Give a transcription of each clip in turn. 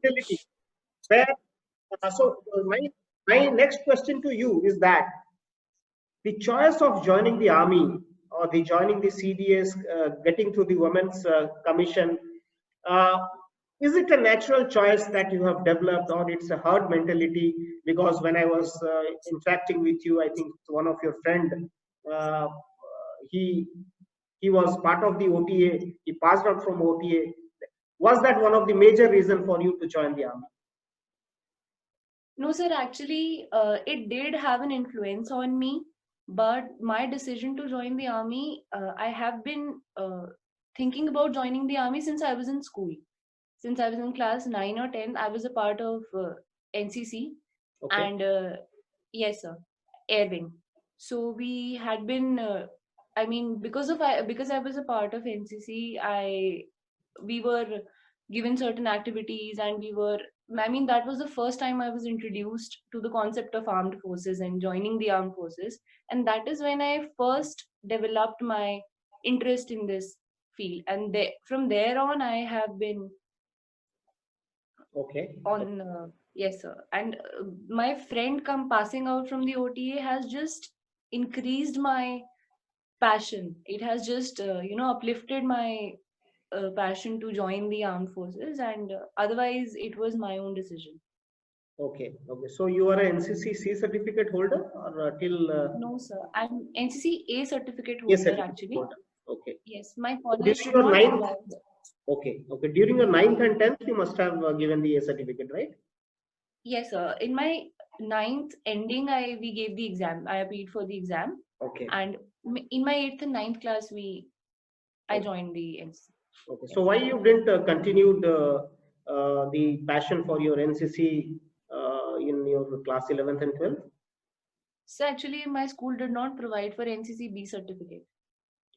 mentality where my next question to you is that the choice of joining the army or the joining the CDS, getting to the women's commission, uh, is it a natural choice that you have developed, or it's a herd mentality? Because when I was interacting with you, I think one of your friend, uh, he he was part of the OTA. He passed out from OTA. Was that one of the major reason for you to join the army? No, sir, actually, it did have an influence on me, but my decision to join the army, I have been thinking about joining the army since I was in school. Since I was in class 9 or 10, I was a part of NCC, Okay. and yes, sir, air wing. So we had been, I mean, because I was a part of NCC, we were given certain activities, and I mean, that was the first time I was introduced to the concept of armed forces and joining the armed forces. And that is when I first developed my interest in this field. And from there on, I have been Okay. on, yes, sir. And my friend come passing out from the OTA has just increased my passion. It has just, uplifted my passion to join the armed forces, and otherwise it was my own decision. Okay, okay. So you are a NCC C certificate holder, or till No, sir, I'm NCC A certificate A holder certificate actually. holder? Okay. Yes, my So college during did your not ninth, require that. okay, okay. During your ninth and tenth, you must have given the A certificate, right? Yes, sir, in my ninth ending, I we gave the exam. I appeared for the exam, Okay, and in my eighth and ninth class, I okay, joined the NCC. okay. So Yes. why you didn't continue the passion for your NCC in your class 11th and 12th? So actually, my school did not provide for NCC B certificate.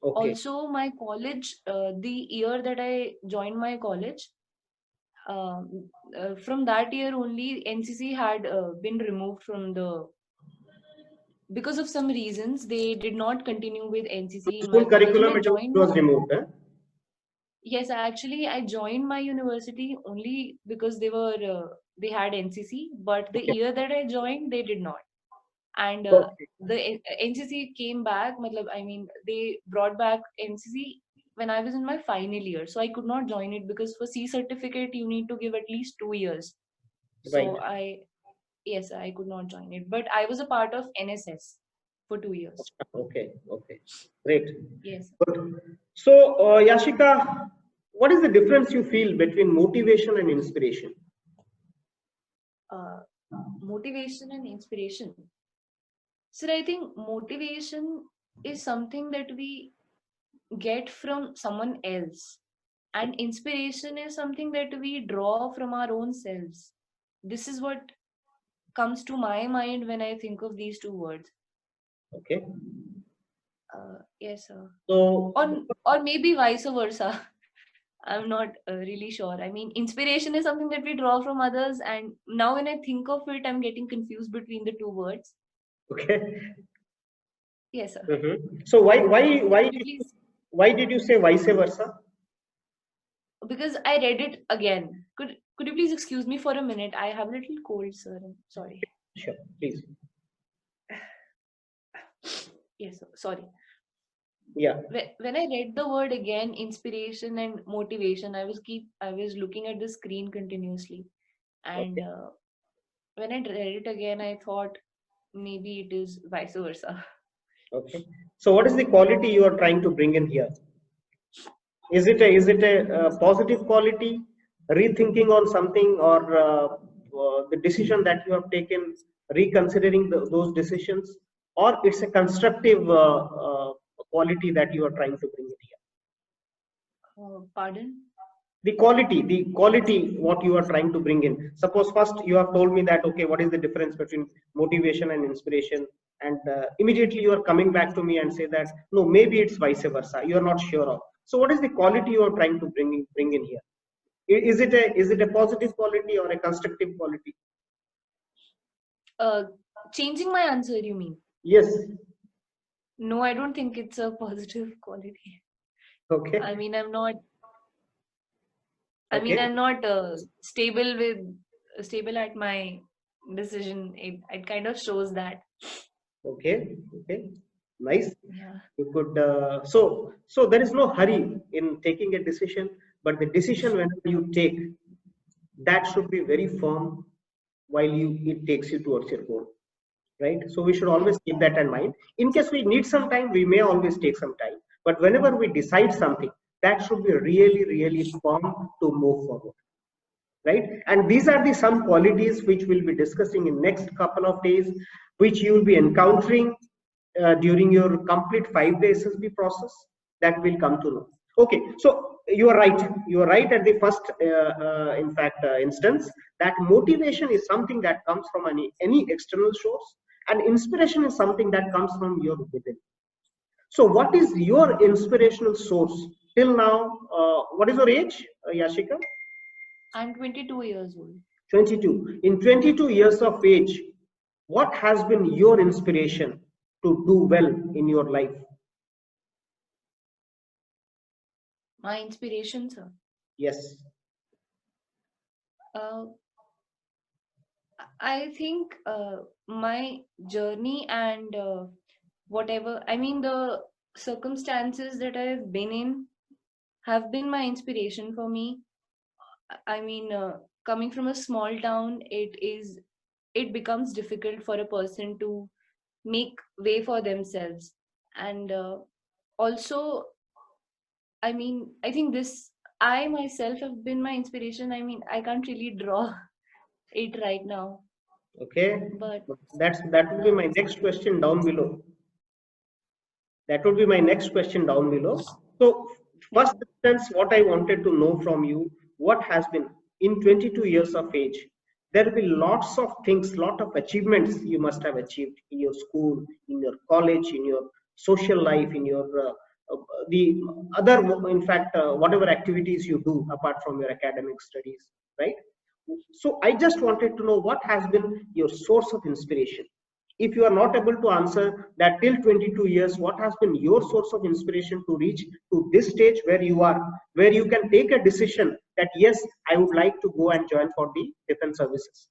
Okay, Also, my college, the year that I joined my college, from that year only, NCC had been removed from the, because of some reasons, they did not continue with NCC in my school college, and curriculum I it joined was my. removed. Huh? Yes, actually, I joined my university only because they had NCC, but the Okay, year that I joined, they did not. And okay, the NCC came back. I mean, they brought back NCC when I was in my final year, so I could not join it because for C certificate you need to give at least 2 years. right. So yes, I could not join it, but I was a part of NSS for 2 years. Okay, okay, great. Yes. Good. So, Yashika, what is the difference you feel between motivation and inspiration? uh, Motivation and inspiration. So I think motivation is something that we get from someone else, and inspiration is something that we draw from our own selves. This is what comes to my mind when I think of these two words. Okay. Yes, sir. So, Or maybe vice versa. I'm not really sure. I mean, inspiration is something that we draw from others, and now when I think of it, I'm getting confused between the two words. okay. Yes, sir. So Could you please? why did you say vice versa? Because I read it again. Could you please excuse me for a minute? I have a little cold, sir. I'm sorry. Sure, please. Yes, sir. Sorry. Yeah. When I read the word again, inspiration and motivation, I was looking at the screen continuously, and Okay. when I read it again, I thought maybe it is vice versa. Okay. So, what is the quality you are trying to bring in here? Is it a positive quality, rethinking on something, or the decision that you have taken, reconsidering those decisions, or it's a constructive quality that you are trying to bring in here? Pardon? The quality what you are trying to bring in. Suppose first you have told me that, okay, what is the difference between motivation and inspiration, and immediately you are coming back to me and say that no, maybe it's vice versa, you are not sure of. So what is the quality you are trying to bring in here? Is it a positive quality or a constructive quality? Uh, Changing my answer, you mean? Yes. No, I don't think it's a positive quality. Okay. I mean, I'm not. I mean, Okay. I'm not stable at my decision. It kind of shows that. Okay. Okay. Nice. Yeah. You could so there is no hurry in taking a decision, but the decision whenever you take, that should be very firm while you it takes you towards your goal, right? So we should Yeah. always keep that in mind. In case we need some time, we may always take some time, but whenever we decide something, that should be really really firm to move forward, right? And these are the some qualities which we'll be discussing in next couple of days, which you will be encountering during your complete 5 day SSB process, that will come to know. Okay, so you are right. You are right at the first, in fact, instance, that motivation is something that comes from any external source, and inspiration is something that comes from your within. So, what is your inspirational source till now? What is your age, Yashika? I'm 22 years old. 22. In 22 years of age, what has been your inspiration to do well in your life? My inspiration, sir. Yes. Uh, I think my journey and whatever, I mean, the circumstances that I've been in have been my inspiration for me. I mean, coming from a small town, it becomes difficult for a person to make way for themselves. And also, I mean, I think I myself have been my inspiration. I mean, I can't really draw it right now, Okay. but That will be my next question down below. That would be my next question down below. So, yeah. first instance, what I wanted to know from you, what has been in 22 years of age, there will be lots of things, lot of achievements you must have achieved in your school, in your college, in your social life, in your uh, the other, in fact, whatever activities you do apart from your academic studies, right? So, I just wanted to know what has been your source of inspiration. If you are not able to answer that till 22 years, what has been your source of inspiration to reach to this stage where you are, where you can take a decision that yes, I would like to go and join for the defense services.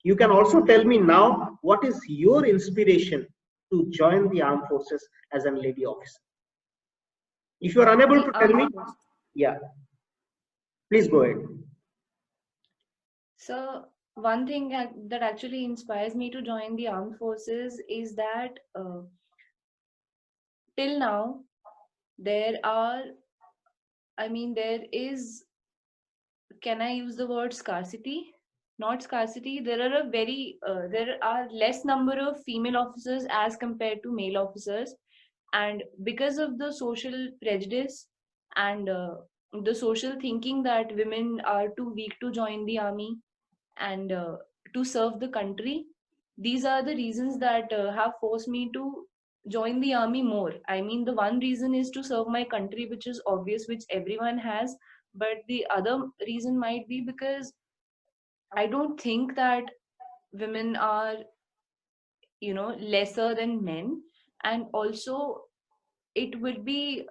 You can also tell me now what is your inspiration to join the armed forces as a lady officer. If you are unable The to tell armed me, force. yeah, please go ahead. So one thing that actually inspires me to join the armed forces is that till now there are, I mean, there is, can I use the word scarcity? Not scarcity. There are less number of female officers as compared to male officers, and because of the social prejudice and the social thinking that women are too weak to join the army and to serve the country, these are the reasons that have forced me to join the army more. I mean, the one reason is to serve my country, which is obvious, which everyone has, but the other reason might be because I don't think that women are, lesser than men. And also, it would be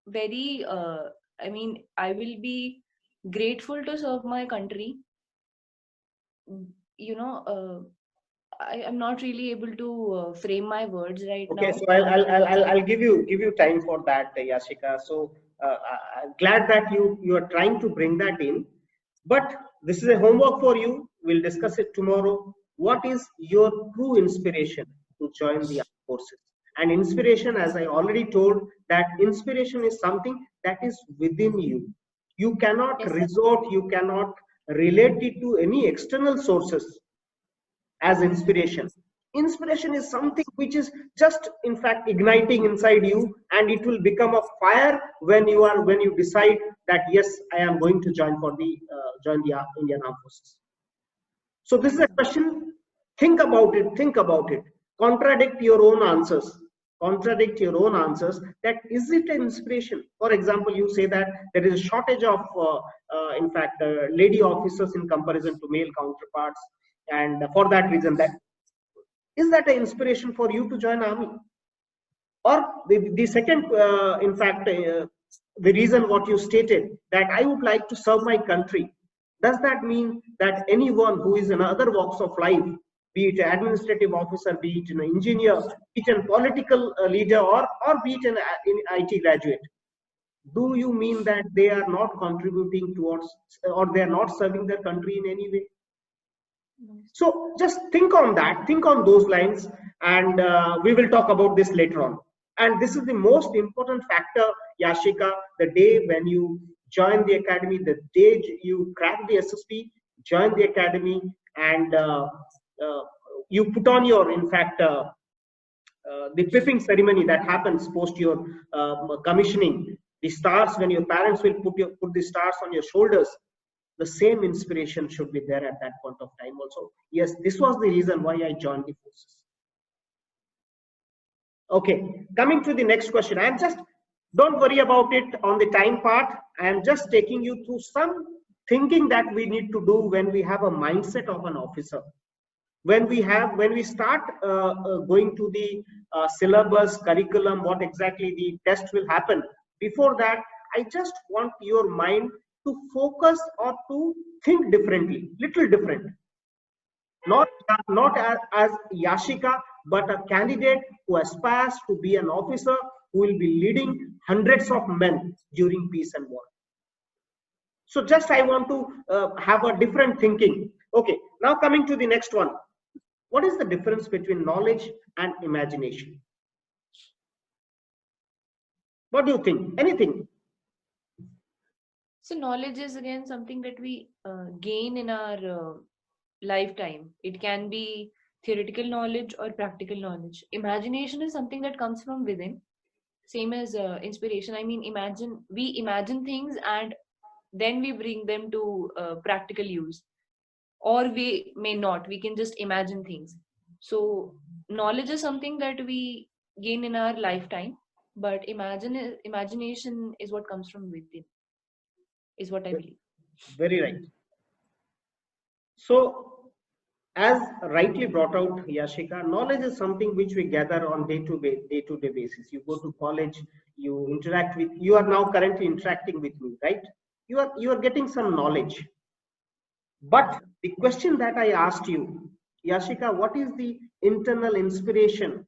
very, I mean, I will be grateful to serve my country. You know, I am not really able to frame my words right Okay, so now. I'll give you time for that, Yashika. So I'm glad that you are trying to bring that in, but this is a homework for you. We'll discuss it tomorrow. What is your true inspiration to join the armed forces? And inspiration, as I already told, that inspiration is something that is within you. You cannot Yes, sir. resort, you cannot relate it to any external sources as inspiration. Inspiration is something Yes. which is just in fact igniting inside you, and it will become a fire when you decide that yes, I am going to join the Indian Armed Forces. So this is Yes, a sir. question. Think about it, contradict your own answers, contradict your own answers, that is it an inspiration. For example, you say that there is a shortage of in fact lady officers in comparison to male counterparts, and for that reason, that is that an inspiration for you to join army? Or the second in fact the reason what you stated, that I would like to serve my country, does that mean that anyone who is in other walks of life, be it an administrative officer, be it an engineer, be it a political leader, or be it an IT graduate, do you mean that they are not contributing towards, or they are not serving their country in any way? So just think on that, think on those lines, and we will talk about this later on. And this is the most important factor, Yashika, the day when you join the academy, the day you crack the SSP, join the academy, and uh, you put on your, in fact, the pipping ceremony that happens post your commissioning, the stars, when your parents will put the stars on your shoulders, the same inspiration should be there at that point of time also. Yes, this was the reason why I joined the forces. Okay, coming to the next question. I'm just, don't worry about it on the time part. I'm just taking you through some thinking that we need to do when we have a mindset of an officer. When we start going to the syllabus, curriculum, what exactly the test will happen. Before that, I just want your mind to focus or to think differently, little different. Not as Yashika, but a candidate who aspires to be an officer who will be leading hundreds of men during peace and war. So just I want to have a different thinking. Okay, now coming to the next one. What is the difference between knowledge and imagination? What do you think? Anything? So knowledge is again something that we gain in our lifetime. It can be theoretical knowledge or practical knowledge. Imagination is something that comes from within, same as inspiration. I mean, we imagine things and then we bring them to practical use, or we may not. We can just imagine things. So knowledge is something that we gain in our lifetime, but imagination is what comes from within, is what I believe. Very right. So, as rightly brought out, Yashika, knowledge is something which we gather on day-to-day basis. You go to college, you interact with. You are now currently interacting with me, right? You are getting some knowledge. But the question that I asked you, Yashika, what is the internal inspiration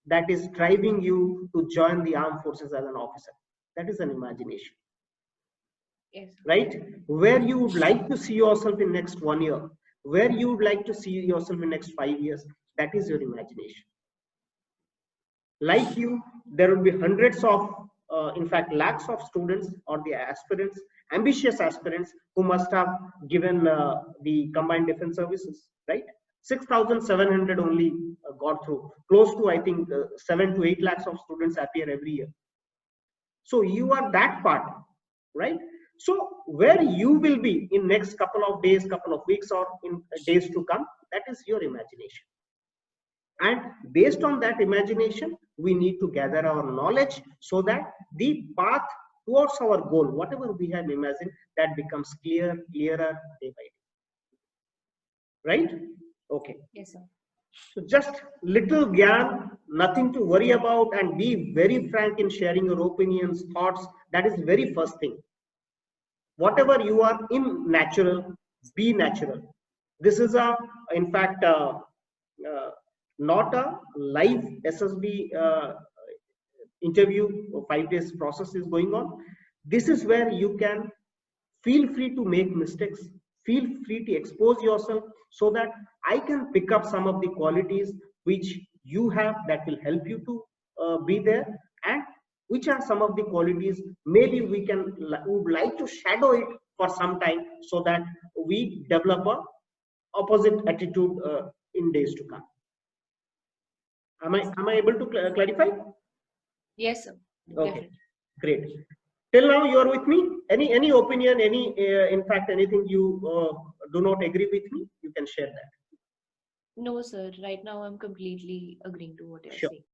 that is driving you to join the armed forces as an officer? That is an imagination. Yes. Right? Where you would like to see yourself in next 1 year, where you would like to see yourself in next 5 years, that is your imagination. Like you, there will be hundreds of, in fact, lakhs of students or the aspirants, ambitious aspirants who must have given the combined defense services, right? 6,700 only got through. Close to, I think, 7 to 8 lakhs of students appear every year. So you are that part, right? So where you will be in next couple of days, couple of weeks, or in days to come, that is your imagination. And based on that imagination, we need to gather our knowledge so that the path towards our goal, whatever we have imagined, that becomes clearer day by day. Right? Okay. Yes, sir. So just little gyan, nothing to worry about, and be very frank in sharing your opinions, thoughts. That is very first thing. Whatever you are in natural, be natural. This is in fact, not a live SSB interview. 5 days process is going on. This is where you can feel free to make mistakes, feel free to expose yourself, so that I can pick up some of the qualities which you have that will help you to be there, and which are some of the qualities maybe we would like to shadow it for some time, so that we develop a opposite attitude in days to come. Am I able to clarify? Yes, sir. Okay, Definitely. great. Till now you are with me. Any opinion, any in fact anything you do not agree with me, you can share that. No, sir. Right now, I'm completely agreeing to what you're Sure. saying.